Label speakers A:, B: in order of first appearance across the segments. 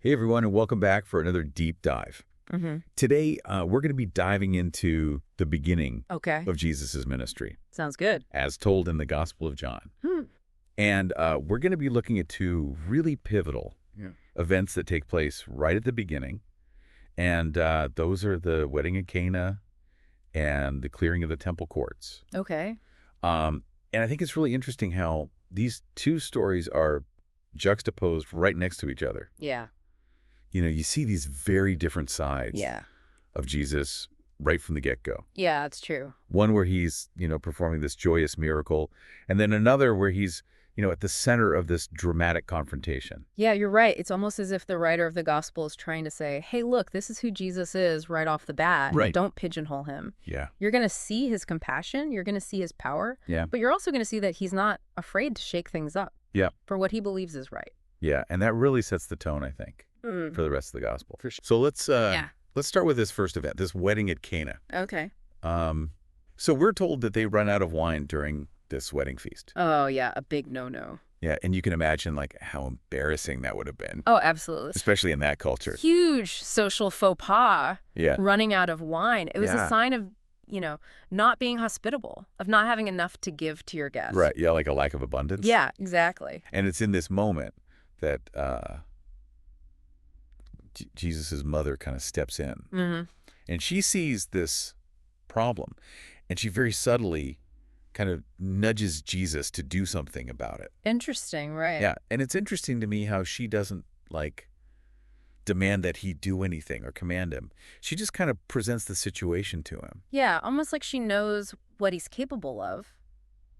A: Hey everyone, and welcome back for another deep dive. Today, we're going to be diving into the beginning
B: Okay.
A: of Jesus' ministry,
B: Sounds good.
A: as told in the Gospel of John.
B: Hmm.
A: And we're going to be looking at two really pivotal events that take place right at the beginning. And those are the wedding at Cana and the clearing of the temple courts.
B: Okay.
A: And I think it's really interesting how these two stories are juxtaposed right next to each other.
B: Yeah.
A: You know, you see these very different sides
B: Yeah.
A: of Jesus right from the get-go.
B: Yeah, that's true.
A: One where he's, performing this joyous miracle, and then another where he's, at the center of this dramatic confrontation.
B: Yeah, you're right. It's almost as if the writer of the gospel is trying to say, hey, look, this is who Jesus is right off the bat.
A: Right.
B: Don't pigeonhole him.
A: Yeah.
B: You're going to see his compassion. You're going to see his power.
A: Yeah.
B: But you're also going to see that he's not afraid to shake things up.
A: Yeah.
B: For what he believes is right.
A: Yeah, and that really sets the tone, I think, for the rest of the gospel. For sure. So let's start with this first event, this wedding at Cana.
B: Okay.
A: So we're told that they run out of wine during this wedding feast.
B: Oh, yeah. A big no-no.
A: Yeah, and you can imagine how embarrassing that would have been.
B: Oh, absolutely.
A: Especially in that culture.
B: Huge social faux pas.
A: Yeah.
B: Running out of wine. It was a sign of, not being hospitable, of not having enough to give to your guests.
A: Right. Yeah, like a lack of abundance.
B: Yeah, exactly.
A: And it's in this moment that Jesus' mother kind of steps in.
B: Mm-hmm.
A: And she sees this problem, and she very subtly kind of nudges Jesus to do something about it.
B: Interesting, right?
A: Yeah, and it's interesting to me how she doesn't, demand that he do anything or command him. She just kind of presents the situation to him.
B: Yeah, almost like she knows what he's capable of,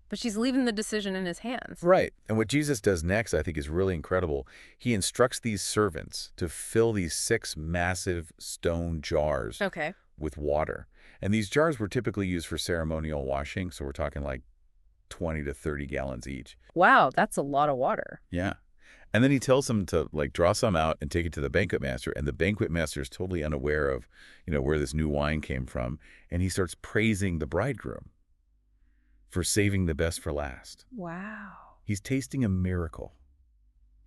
B: but she's leaving the decision in his hands.
A: Right. And what Jesus does next, I think, is really incredible. He instructs these servants to fill these 6 massive stone jars with water. And these jars were typically used for ceremonial washing, so we're talking 20 to 30 gallons each.
B: Wow, that's a lot of water.
A: Yeah. And then he tells them to draw some out and take it to the banquet master, and the banquet master is totally unaware of, where this new wine came from, and he starts praising the bridegroom for saving the best for last.
B: Wow.
A: He's tasting a miracle.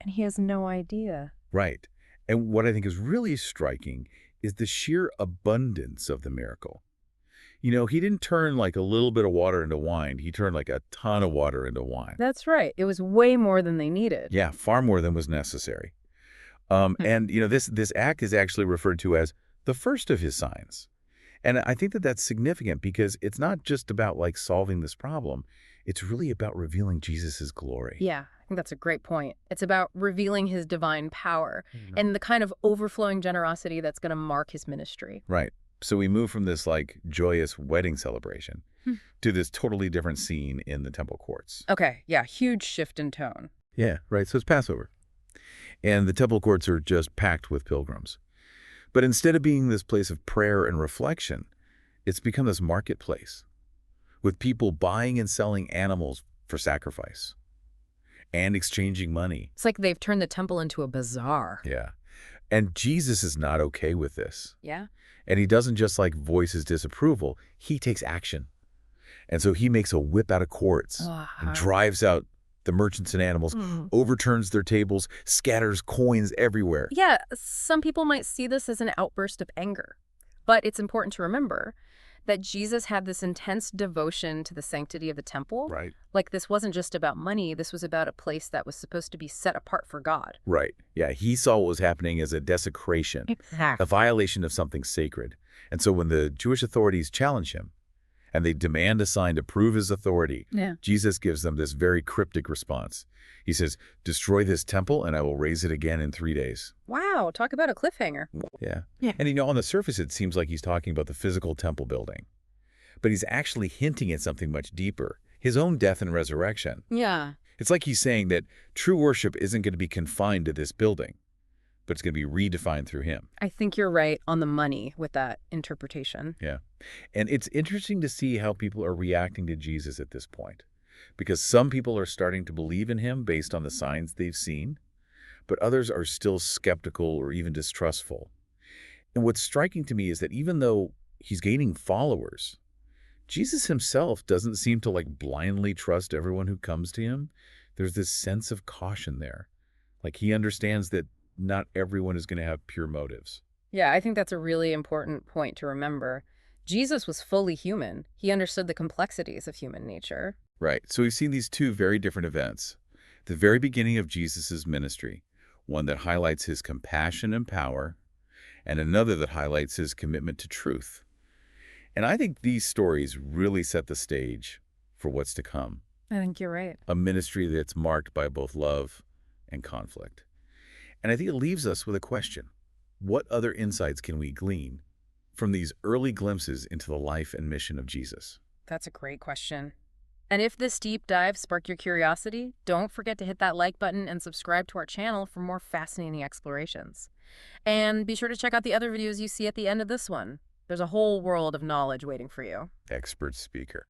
B: And he has no idea.
A: Right. And what I think is really striking is the sheer abundance of the miracle. He didn't turn a little bit of water into wine. He turned a ton of water into wine.
B: That's right. It was way more than they needed.
A: Yeah, far more than was necessary. And, this act is actually referred to as the first of his signs. And I think that that's significant because it's not just about solving this problem. It's really about revealing Jesus's glory.
B: Yeah, I think that's a great point. It's about revealing his divine power and the kind of overflowing generosity that's going to mark his ministry.
A: Right. So we move from this joyous wedding celebration to this totally different scene in the temple courts.
B: Okay, yeah, huge shift in tone.
A: Yeah, right. So it's Passover. And the temple courts are just packed with pilgrims. But instead of being this place of prayer and reflection, it's become this marketplace with people buying and selling animals for sacrifice and exchanging money.
B: It's like they've turned the temple into a bazaar.
A: Yeah. And Jesus is not okay with this.
B: Yeah?
A: And he doesn't just voice his disapproval, he takes action. And so he makes a whip out of cords and drives out the merchants and animals, overturns their tables, scatters coins everywhere.
B: Yeah, some people might see this as an outburst of anger. But it's important to remember that Jesus had this intense devotion to the sanctity of the temple.
A: Right.
B: This wasn't just about money. This was about a place that was supposed to be set apart for God.
A: Right. Yeah, he saw what was happening as a desecration,
B: Exactly.
A: a violation of something sacred. And so when the Jewish authorities challenge him and they demand a sign to prove his authority, Jesus gives them this very cryptic response. He says, "Destroy this temple and I will raise it again in 3 days."
B: Wow, talk about a cliffhanger.
A: Yeah. And on the surface, it seems like he's talking about the physical temple building. But he's actually hinting at something much deeper, his own death and resurrection.
B: Yeah.
A: It's like he's saying that true worship isn't going to be confined to this building, but it's going to be redefined through him.
B: I think you're right on the money with that interpretation.
A: Yeah. And it's interesting to see how people are reacting to Jesus at this point, because some people are starting to believe in him based on the signs they've seen, but others are still skeptical or even distrustful. And what's striking to me is that even though he's gaining followers, Jesus himself doesn't seem to blindly trust everyone who comes to him. There's this sense of caution there. He understands that Not everyone is going to have pure motives.
B: Yeah, I think that's a really important point to remember. Jesus was fully human. He understood the complexities of human nature.
A: Right. So we've seen these two very different events. The very beginning of Jesus' ministry, one that highlights his compassion and power, and another that highlights his commitment to truth. And I think these stories really set the stage for what's to come,
B: I think you're right.
A: a ministry that's marked by both love and conflict. And I think it leaves us with a question. What other insights can we glean from these early glimpses into the life and mission of Jesus?
B: That's a great question. And if this deep dive sparked your curiosity, don't forget to hit that like button and subscribe to our channel for more fascinating explorations. And be sure to check out the other videos you see at the end of this one. There's a whole world of knowledge waiting for you.
A: Expert speaker.